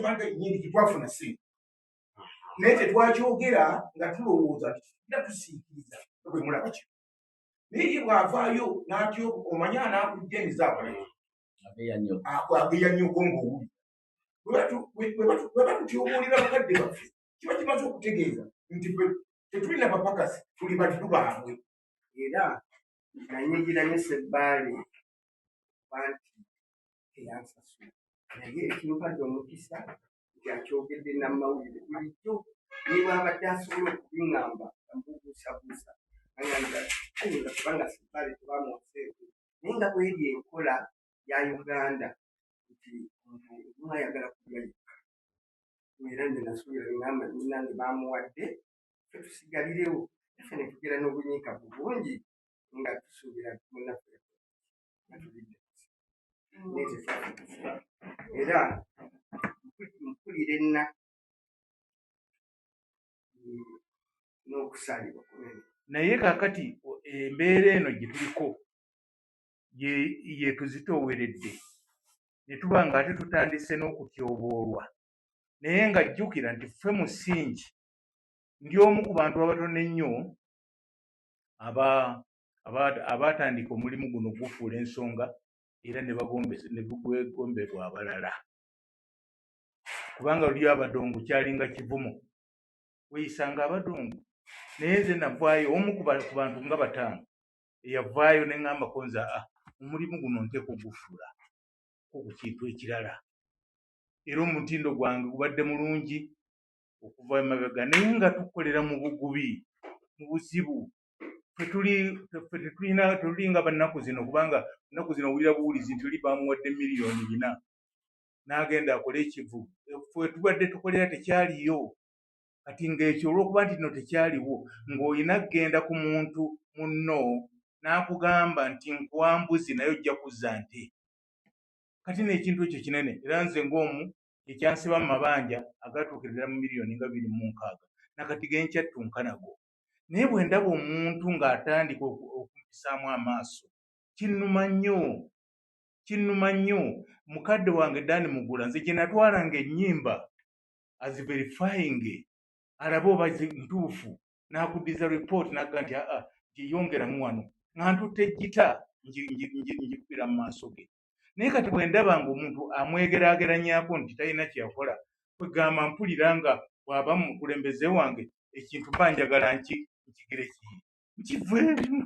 kyobanga nyingi kitwafuna si naye tetwakyogera nga tulowooza era tusiikiriza bwe mulaba kino naye bw'avaayo n'atyo omanya anaakujja emizaabale ageya nnyoko ng'owuli bwe batutyobulira bakadde baffe kiba kimaze okutegeeza nti tetulina bapakasi tuli baddu baabwe era nanyigira ne Ssebaale banti teyansasula naye ekimupadde omukisa nti akyogedde namawulire bulijjo ne bwabadde asobola okubiŋŋamba amubuusabuusa ayinza kubanga Ssebaale tebamuwaseeko naye nga bweri enkola ya Uganda nti omuntu ayagala kulya yekka era nze nasuubira ngamba nange bamuwadde fe tusigalirewo naffe ne tugera n'obunyiikavu bungi nga tusuubira munaffe natulidde era mpulira ennaku n'okusaalibwa kunene naye kaakati embeera eno gye tuliko ye tuzitooweredde ne tuba nga ate tutandise n'okutyoboolwa naye nga jjukira nti ffe musingi ndi omu ku bantu abatono ennyo abaatandika omulimu guno gufuula ensonga era ne bagwegomberwa abalala kubanga luli abadongo kyalinga kivumo weyisanga abadongo naye nze navaayo omu ku bantu nga bataano eyavaayo ne ŋŋamba konza omulimu guno nteeka ogufuula ko ku kintu ekirala era omutindo gwange gubadde mulungi okuva emabega naye nga tukolera mu bugubi mu buzibu tetuli nga bannaku zino kubanga ennaku zino owulira buwulizi nti oli bamuwadde miliyoni 4 n'agenda akole ekivu ffe tubadde tukolera tekyaliyo kati ng'ekyo olw'okuba nti no tekyaliwo ng'olina kgenda ku muntu munno n'akugamba nti nkwambuzi naye ojja kuzza nte kati n'ekintu ekyo kinene era nze ng'omu ekyansiba mu mabanja agatuukirira mu miliyoni nga 26 nakati genkyattunka nago naye bwe ndaba omuntu ng'atandika okumpisaamu amaaso kinnuma nnyo mukadde wange Dani Mugula nze gye natwalanga ennyimba aziverifying alabe oba ntuufu n'akuddiza report n'agga nti gyeyongeramu wano nga ntutte gita njikubira mu maaso ge naye kati bwe ndaba ng'omuntu amwegeraageranyaako nti talina kyakola kwegamba mpulira nga bw'aba mu mukulembeze wange ekintu mba njagala nkigire nkiveemu